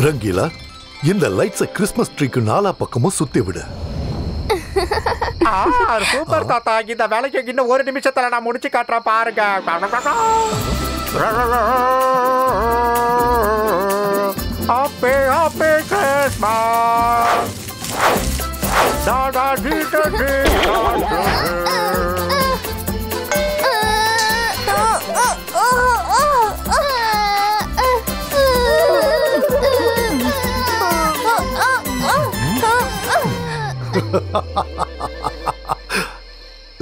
ரங்கீலா, இந்த லைட்ஸை கிறிஸ்மஸ் ட்ரீக்கு நாலா பக்கமும் சுத்தி விடு. சூப்பர் தாத்தா, இந்த வேலைக்கு இன்னும் ஒரு நிமிஷத்துல நான் முடிச்சு காட்டுறேன் பாருங்க. Happy happy Christmas.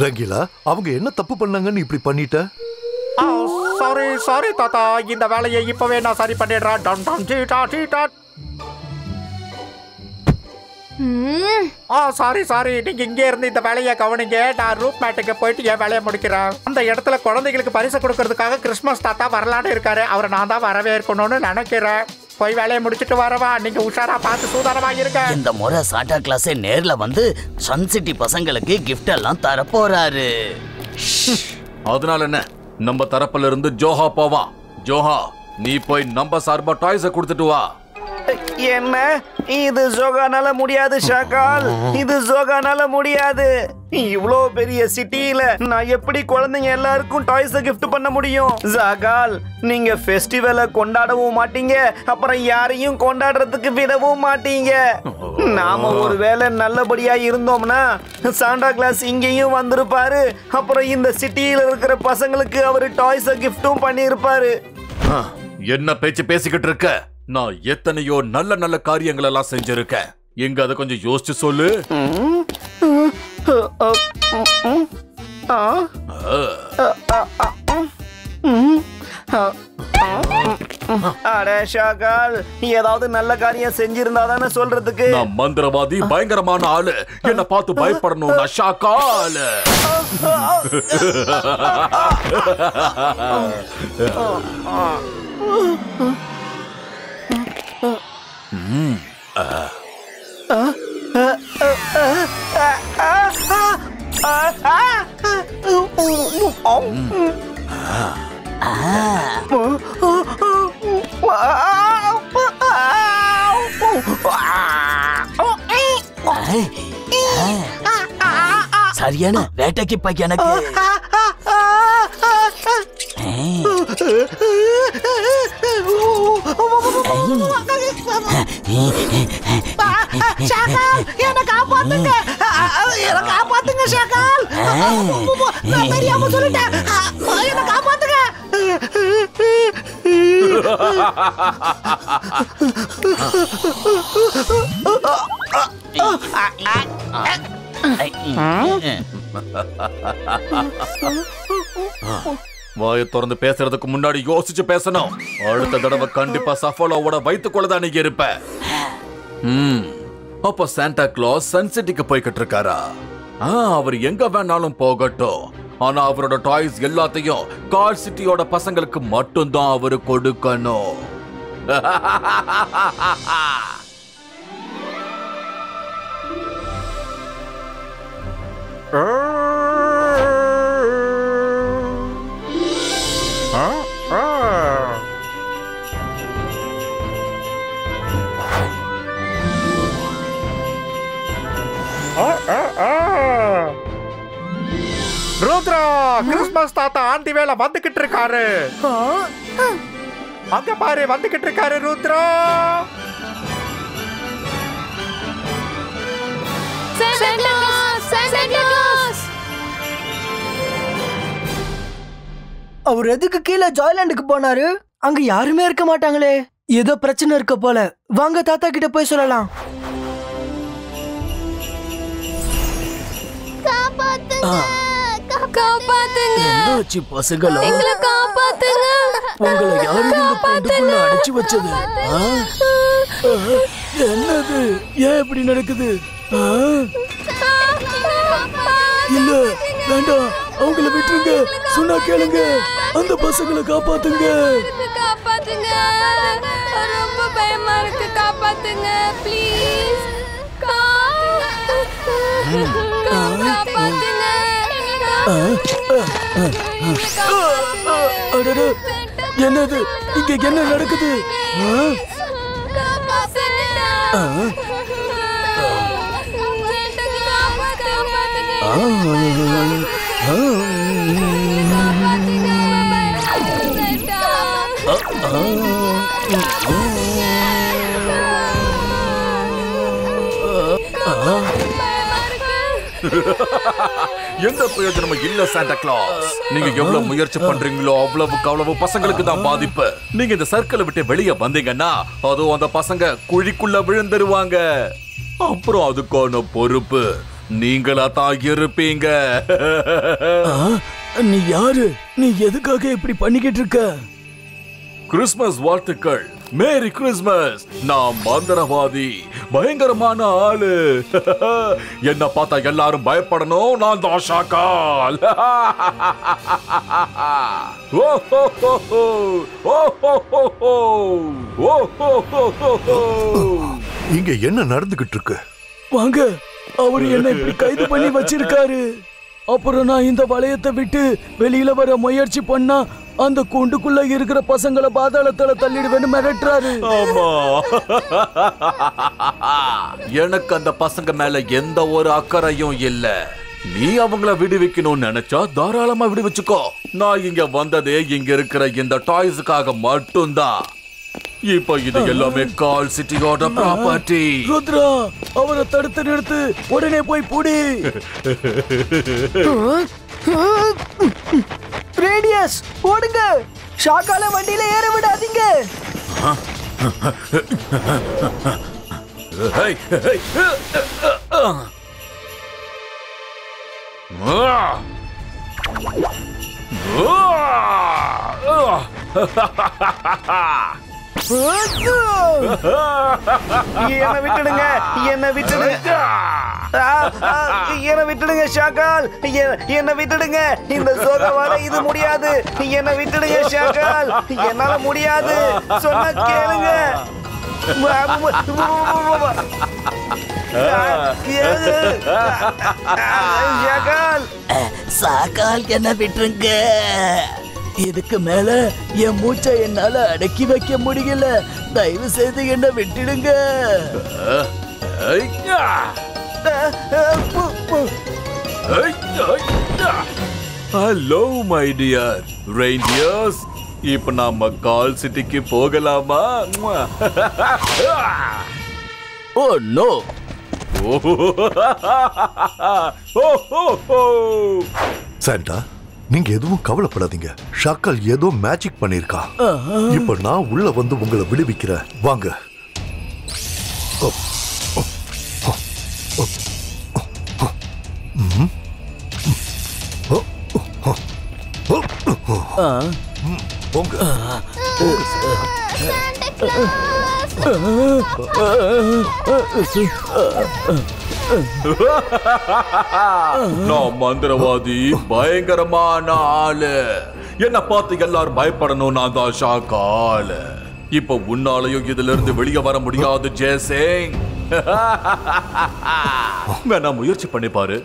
ரங்கீலா, அவங்க என்ன தப்பு பண்ணாங்கன்னு இப்படி பண்ணிட்ட? சாரி சாரி தாத்தா, இந்த வேலையை இப்பவே நான் சரி பண்ணிடுறேன். சாரி சாரி, நீங்க இங்கே இருந்து இந்த வேலையை கவனிங்க. நான் ரூப் மேட்டுக்கு போயிட்டு என் வேலையை முடிக்கிறேன். அந்த இடத்துல குழந்தைகளுக்கு பரிசு கொடுக்கறதுக்காக கிறிஸ்மஸ் தாத்தா வரலான்னு இருக்காரு. அவரை நான் தான் வரவேற்கணும்னு நினைக்கிறேன். போய் வேலையை முடிச்சிட்டு வரவா. நீங்க உஷாரா பார்த்து சூதானமா இருங்க. இந்த முறை சாண்டா கிளாஸே நேர்ல வந்து சன் சிட்டி பசங்களுக்கு கிஃப்ட் எல்லாம் தர போறாரு. அதனால என்ன, நம்ம தரப்புல இருந்து ஜோஹா போவா. ஜோஹா, நீ போய் நம்ம சார்பா டாய்ஸை கொடுத்துட்டு வா. என்ன இது ஜோகானால முடியாது ஷாக்கால், இது ஜோகானால முடியாது. இவ்வளோ பெரிய சிட்டியில நான் எப்படி குழந்தைங்க எல்லாருக்கும் டாய்ஸை கிஃப்ட் பண்ண முடியும்? ஜாகால், நீங்க ஃபெஸ்டிவலை கொண்டாடவும் மாட்டீங்க, அப்புறம் யாரையும் கொண்டாடுறதுக்கு விடவும் மாட்டீங்க. நாம ஒருவேளை நல்லபடியா இருந்தோம்னா சாண்டா கிளாஸ் இங்கேயும் வந்திருப்பாரு. அப்புறம் இந்த சிட்டியில இருக்கிற பசங்களுக்கு அவரு டாய்ஸை கிஃப்டும் பண்ணியிருப்பாரு. என்ன பேச்சு பேசிக்கிட்டு இருக்க? நான் எத்தனையோ நல்ல நல்ல காரியங்கள் எல்லாம் செஞ்சிருக்கேன். எங்க அதை கொஞ்சம் யோசிச்சு சொல்லு. ஏதாவது நல்ல காரியம் செஞ்சிருந்தா தானே சொல்றதுக்கு. நான் மந்திரவாதி, பயங்கரமான ஆளு, என்ன பார்த்து பயப்படணும். ஷாக்கால், சரியான வேட்டைக்கு பையன் எனக்கு. காப்பாத்துங்க ஷாக்கால், நான் தெரியாம சொல்லிட்டேன். என்ன காப்பாத்துங்க. வாயை திறந்து பேசுறதுக்கு முன்னாடி யோசிச்சு பேசணும். அடுத்த தடவை கண்டிப்பா சஃபலோவோட வயிற்றுக்குள்ளதான் நீங்க இருப்ப. அப்ப சாண்டா கிளாஸ் சன் சிட்டிக்கு போய்கிட்டு இருக்காரா? அவர் எங்க வேணாலும் போகட்டும், ஆனா அவரோட டாய்ஸ் எல்லாத்தையும் கார் சிட்டியோட பசங்களுக்கு மட்டும்தான் அவரு கொடுக்கணும். ருத்ரா, கிறிஸ்மஸ் தாத்தா ஆண்டி வேலை வந்துகிட்டு இருக்காரு. அங்க பாரு, வந்துகிட்டு இருக்காரு ருத்ரா. அவர் எதுக்கு கீழே ஜாய்லாண்டுக்கு போனாரு? அங்க யாருமே இருக்க மாட்டாங்களே. ஏதோ பிரச்சனை இருக்க போல. வாங்க தாத்தா கிட்ட போய் சொல்லலாம். காப்பாத்துங்க. என்னாச்சு பசங்களா? எங்களை காப்பாத்துங்க. உங்களை யாரு இந்த கூண்டுக்குள்ள அடைச்சு வச்சது? என்னது? ஏன் இப்படி நடக்குது? இல்ல வேண்டாம், அவங்கள விட்டுருங்க. சொன்னா கேளுங்க. அந்த பசங்களை காப்பாத்துங்க. காப்பாத்துங்க. ரொம்ப பயமா இருக்கு. காப்பாத்துங்க ப்ளீஸ். காப்பாத்துங்க. என்னது? இங்க என்ன நடக்குது? எந்த பிரயோஜனமும் இல்ல சாண்டா கிளாஸ். நீங்க எவ்வளவு முயற்சி பண்றீங்களோ அவ்வளவு பசங்களுக்கு தான் பாதிப்பு. நீங்க இந்த சர்க்கிளை விட்டு வெளியே வந்தீங்கன்னா அதுவும் அந்த பசங்க குழிக்குள்ள விழுந்துருவாங்க. அப்புறம் அதுக்கான பொறுப்பு நீங்களா தான் இருப்பீங்க. நீ யாரு? நீ எதுக்காக இப்படி பண்ணிக்கிட்டு இருக்க? கிறிஸ்மஸ் வாழ்த்துக்கள். Merry Christmas. நான் மந்திரவாதி, பயங்கரமான ஆளு. என்ன பார்த்தா எல்லாரும் பயப்படணும். நான் தான் ஷாக்கால். இங்க என்ன நடந்துகிட்டு இருக்கு? வாங்க, அவரு என்ன இப்படி கைது பண்ணி வச்சிருக்காரு. அப்புறம் நான் இந்த வளையத்தை விட்டு வெளியில வர முயற்சி பண்ணா அந்த கூண்டுக்குள்ள இருக்கிற பசங்களை பாதாளத்துல தள்ளிடுவேன்னு மிரட்டுறாரு. ஆமா, எனக்கு அந்த பசங்க மேல எந்த ஒரு அக்கறையும் இல்ல. நீ அவங்கள விடுவிக்கணும்னு நினைச்சா தாராளமா விடுவிச்சுக்கோ. நான் இங்க வந்ததே இங்க இருக்கிற இந்த டாய்ஸுக்காக மட்டும்தான். இப்ப இது எல்லாமே கால் சிட்டியோட ப்ராப்பர்ட்டி. ருத்ரா, அவரை தடுத்து நிறுத்து. உடனே போய் புடி. ரேடியஸ் ஓடுங்க. ஷாக்கால வண்டியில ஏற விடாதீங்க. என்ன விட்டுடுங்க, என்ன விட்டுடுங்க, என்ன விட்டுடுங்க ஷாக்கால், என்ன விட்டுடுங்க. இந்த சோகவால இது முடியாது. என்ன விட்டுடுங்க ஷாக்கால், என்னால முடியாது. சொன்னா கேளுங்க. ஷாக்கால், சாக்கால் என்ன விட்டுருங்க. இதுக்கு மேல என் மூச்சை என்னால அடக்கி வைக்க முடியல. தயவு செய்து என்ன விட்டுடுங்க. Hello my dear reindeers. இப்ப நாம கால் சிட்டிக்கு போகலாமா? Oh no. சாண்டா, நீங்க எதுவும் கவலைப்படாதீங்க. ஷாக்கால் ஏதோ மேஜிக் பண்ணிருக்கா. இப்ப நான் உள்ள வந்து உங்களை விடுவிக்கிறேன். வாங்க. போங்க. நான் மந்திரவாதி, பயங்கரமான ஆளு. என்ன பார்த்து எல்லாரும் பயப்படணும். நான் தான் ஷாக்கால். இப்ப உன்னாலையும் இதுல இருந்து வெளியே வர முடியாது ஜெயசிங். வேணா முயற்சி பண்ணி பாரு.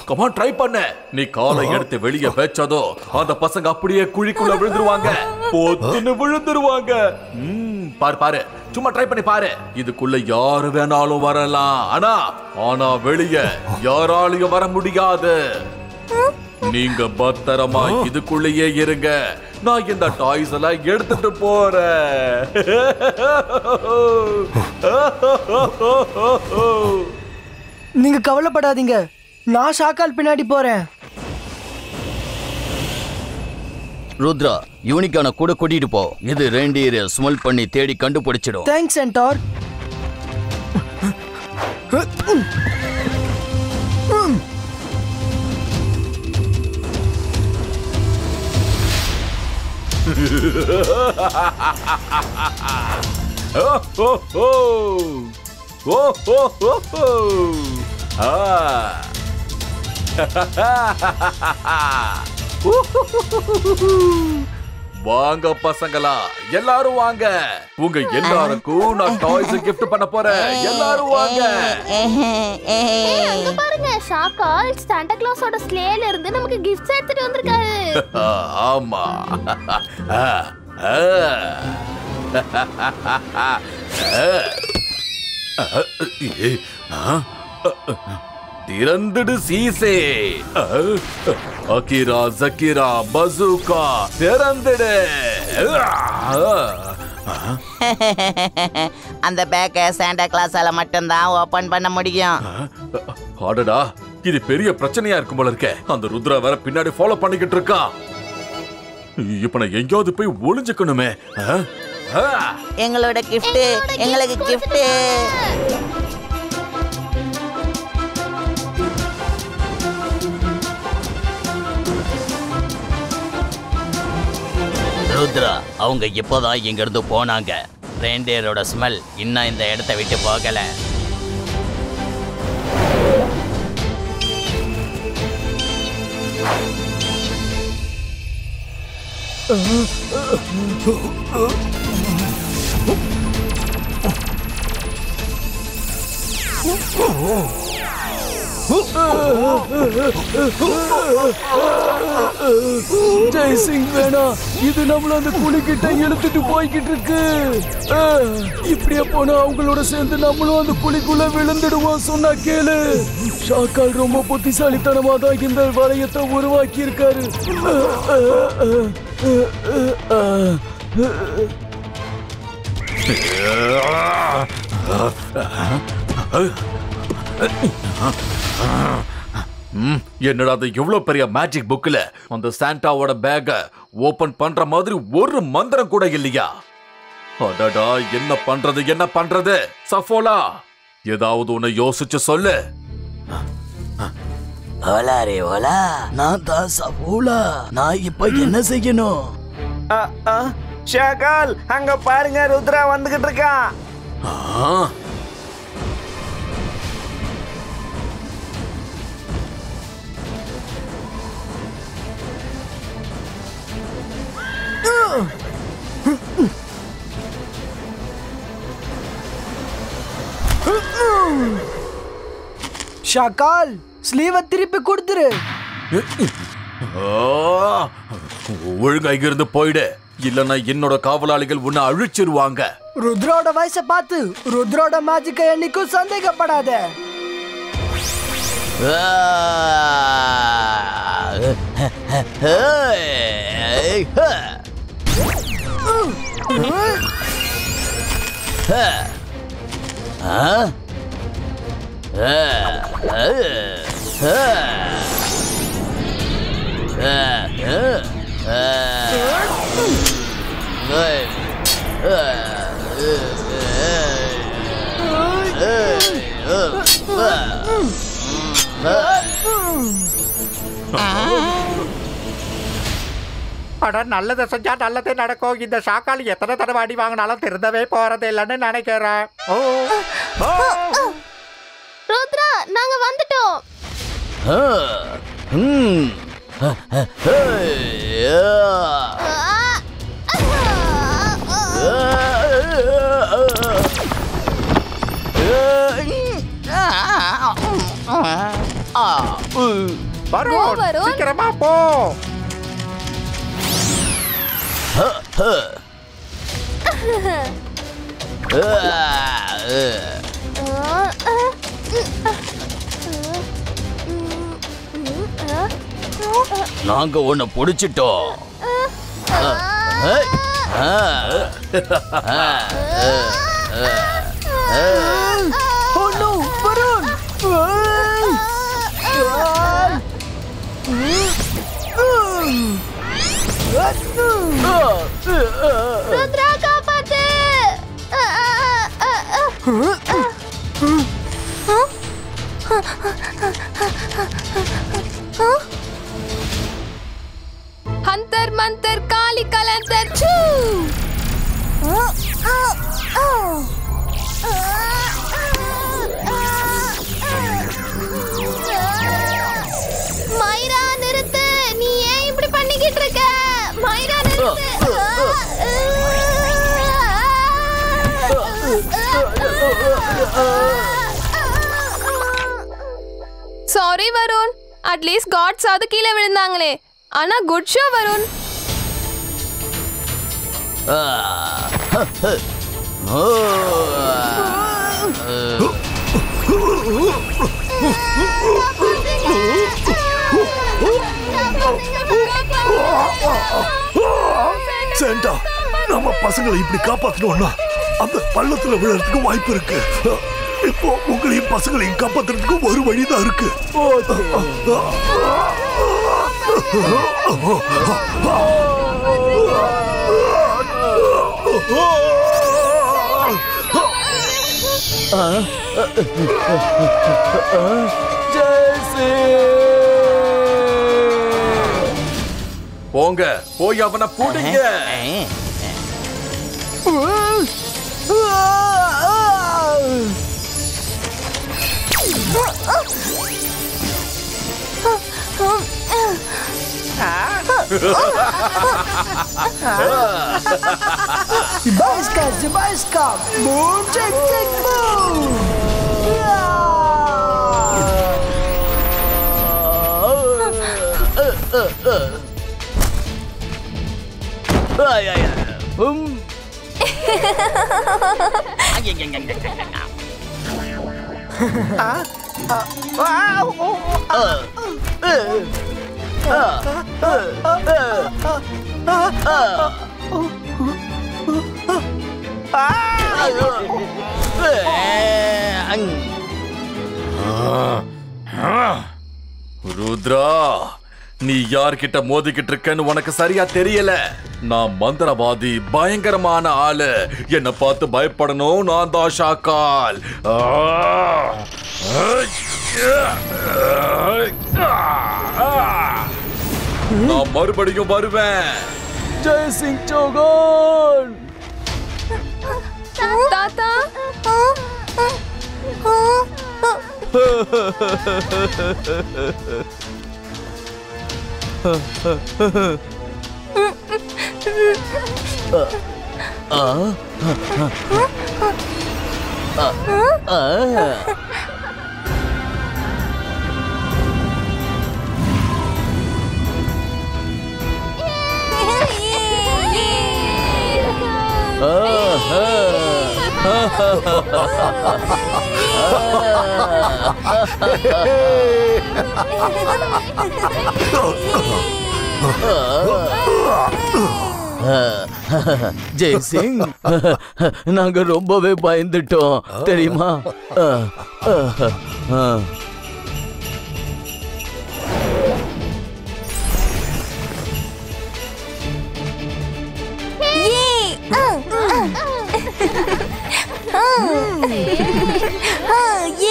கமான், ட்ரை பண்ண. நீ காலை எடுத்து வெளியே வச்சதோ அந்த பசங்க அப்படியே குழிக்குள்ள விழுந்துருவாங்க. பொத்துன்னு விழுந்துருவாங்க. பாரு பாரு, சும்மா ட்ரை பண்ணி பாரு. இதுக்குள்ள யாரு வேணாலும் வரலாம். ஆனா வெளியே யாராலையும் வர முடியாது. நீங்க பத்திரமா இதுக்குள்ளேயே இருங்க. நான் இந்த டாய்ஸ் எல்லாம் எடுத்துட்டு போறேன். நீங்க கவலைப்படாதீங்க. நான் ஷாக்கால் பின்னாடி போறேன். ருத்ரா, யூனிக்கான கூட கூட்டிட்டு போ. இது ரெண்டீரை ஸ்மெல் பண்ணி தேடி கண்டுபிடிச்சிடும். Thanks centaur. வாங்க பசங்களா, எல்லாரும் வாங்க. உங்க எல்லாருக்கும் நான் டாய்ஸ் gift பண்ண போறேன். எல்லாரும் வாங்க. அங்க பாருங்க, ஷாக்கால் சாண்டா கிளாஸோட ஸ்லேல இருந்து நமக்கு கிஃப்ட்ஸ் எடுத்துட்டு வந்திருக்காரு. ஆமா. திறந்துடு சீசே. அகிரா ஜகிரா பசூகா திறந்துடு. அந்த பேக்கை சாண்டா கிளாஸால மட்டும்தான் ஓபன் பண்ண முடியும். அடடா, இது பெரிய பிரச்சனையா இருக்கும் போல இருக்கே. அந்த ருத்ரா வேற பின்னாடி ஃபாலோ பண்ணிக்கிட்டு இருக்கா. இப்ப நான் எங்கேயாவது போய் ஒளிஞ்சுக்கணுமே. எங்களோட கிஃப்ட், எங்களுக்கு கிஃப்ட். ருத்ரா, அவங்க இப்போதான் இங்க இருந்து போனாங்க. ரெண்டேரோட ஸ்மெல் இன்னும் இந்த இடத்தை விட்டு போகல. ஜெய்சிங் வேணா, இது நம்மள அந்த குழிக்கிட்ட இழுத்துட்டு போய்கிட்டு இருக்கு. இப்படியே போனா அவங்களோட சேர்ந்து நம்மளும் அந்த குழிக்குள்ள விழுந்துடுவோம். சொன்னா கேளு. ஷாக்கால் ரொம்ப புத்திசாலித்தனமா தான் இந்த வளையத்தை உருவாக்கி இருக்காரு. என்னடா அது எவ்வளவு பெரிய மேஜிக் புக்ல அந்த சாண்டாவோட பேக ஓபன் பண்ற மாதிரி ஒரு மந்திரம் கூட இல்லையா? அடடா, என்ன பண்றது என்ன பண்றது? சஃபோலா, ஏதாவது ஒண்ணு யோசிச்சு சொல்லு. ஓலா ரே ஓலா, நான் தான் சஃபோலா. நான் இப்ப என்ன செய்யணும்? ஷாக்கால், அங்க பாருங்க, ருத்ரா வந்துகிட்டு இருக்கான். ஷாக்கால், ஸ்லீவ திருப்பி கொடுத்துரு. ஒழுங்கா இங்கிருந்து போயிடு, இல்லன்னா என்னோட காவலாளிகள் உன்னை அழிச்சிருவாங்க. ருத்ரோட வயசை பார்த்து ருத்ரோட மேஜிக்கை என்னைக்கும் சந்தேகப்படாத. அட, நல்லதை செஞ்சா நல்லதே நடக்கும். இந்த ஷாக்கால் எத்தனை தடவை அடி வாங்கினாலும் திருந்தவே போறது இல்லைன்னு நினைக்கிறேன். ருத்ரா, நாங்க வந்துட்டோம். வரும், சீக்கிரமா போ. நாங்க உன்னை பிடிச்சிட்டோம். ருத்ரா, காப்பாத்து. ஹந்தர் மந்தர் காளி கலந்தர். மைரா நிறுத்து, நீ ஏன் இப்படி பண்ணிக்கிட்டு இருக்க? மைரா நிறுத்து. சாரி வருண், அட்லீஸ்ட் காட்ஸ் அது கீழே விழுந்தாங்களே. ஆனா குட் ஷோ வருண். சாண்டா, நம்ம பசங்களை இப்படி காப்பாத்தணும்னா அந்த பள்ளத்துல விழறதுக்கு வாய்ப்பு இருக்கு. இப்போ உங்களையும் பசங்களையும் காப்பாத்துறதுக்கு ஒரு வழிதான் இருக்கு. போங்க, போய் அவனை புடிங்க. Zibaiska, boom, check, check, boom. Rudra, நீ யார்கிட்ட மோதிக்கிட்டு இருக்கன்னு உனக்கு சரியா தெரியல. நான் மந்திரவாதி, பயங்கரமான ஆளு. என்ன பார்த்து பயப்படணும். நான் தான் ஷாக்கால். நான் மறுபடியும் வருவேன். ஜெய் சிங் சௌகான். தாத்தா, ஜெய் சிங், நாங்க ரொம்பவே பயந்துட்டோம் தெரியுமா?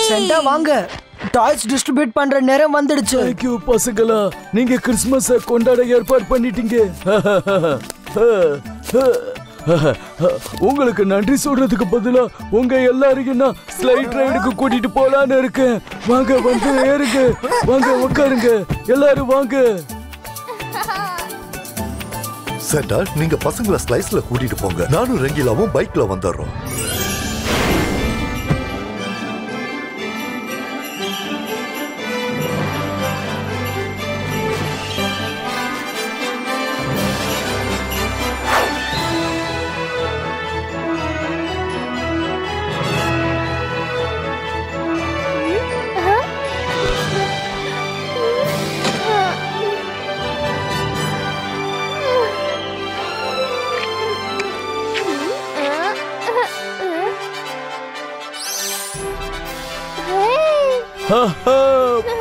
செண்டா வாங்க, டாய்ஸ் டிஸ்ட்ரிபியூட் பண்ற நேரம் வந்துடுச்சு. தேங்க்யூ பசங்களா, நீங்க கிறிஸ்மஸ் கொண்டாட ஏற்பாடு பண்ணிட்டீங்க. உங்களுக்கு நன்றி சொல்றதுக்கு பதிலா உங்க எல்லாரையும் நான் ஸ்லைட் ரைடுக்கு கூட்டிட்டு போலான்னு இருக்கேன். வாங்க, வந்து ஏறுங்க, வாங்க உட்காருங்க, எல்லாரும் வாங்க. சாண்டா, நீங்க பசங்களை ஸ்லைஸ்ல கூட்டிட்டு போங்க. நானும் ரங்கிலாவும் பைக்ல வந்துடுறோம்.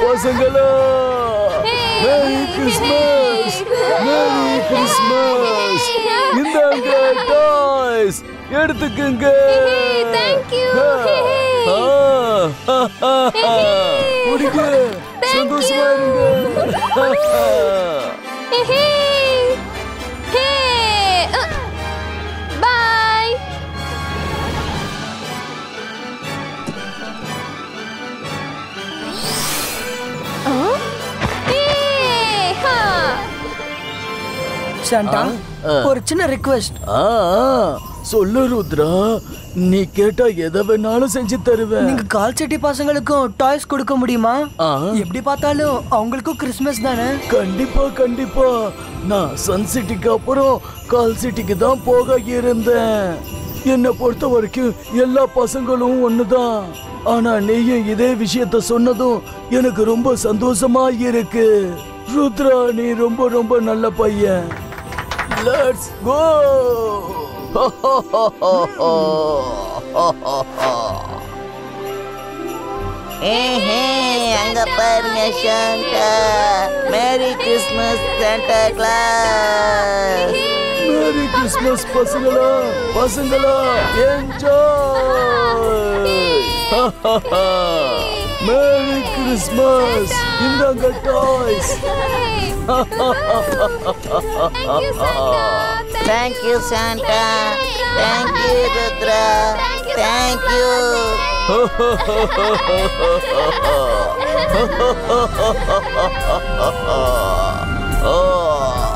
பசங்களா, மேரி கிறிஸ்மஸ், மேரி கிறிஸ்மஸ். இந்தாங்க டாய்ஸ், எடுத்துக்கங்க. முடிங்க, சந்தோஷமா இருங்க. பாய். சாண்டா ஒரு சின்ன ரிக்வெஸ்ட். சொல்லு ருத்ரா, நீ கேட்டா எதை வேணாலும் செஞ்சு தருவேன். நீங்க கால் சிட்டி பசங்களுக்கும் டாய்ஸ் கொடுக்க முடியுமா? எப்படி பார்த்தாலும் அவங்களுக்கும் கிறிஸ்மஸ் தானே. கண்டிப்பா கண்டிப்பா. நான் சன் சிட்டிக்கு அப்புறம் கால் சிட்டிக்கு தான் போக இருந்தேன். என்னை பொறுத்த வரைக்கும் எல்லா பசங்களும் ஒண்ணுதான். ஆனா நீயும் இதே விஷயத்த சொன்னதும் எனக்கு ரொம்ப சந்தோஷமா இருக்கு. ருத்ரா, நீ ரொம்ப ரொம்ப நல்ல பையன். Let's go. அங்க பாருங்க Santa. Merry Christmas Santa Claus. Merry Christmas பசங்களா பசங்களா, என்ஜாய். Merry Christmas. இந்தாங்க toys. Thank you Santa. Thank you Rudra. Thank you. Oh.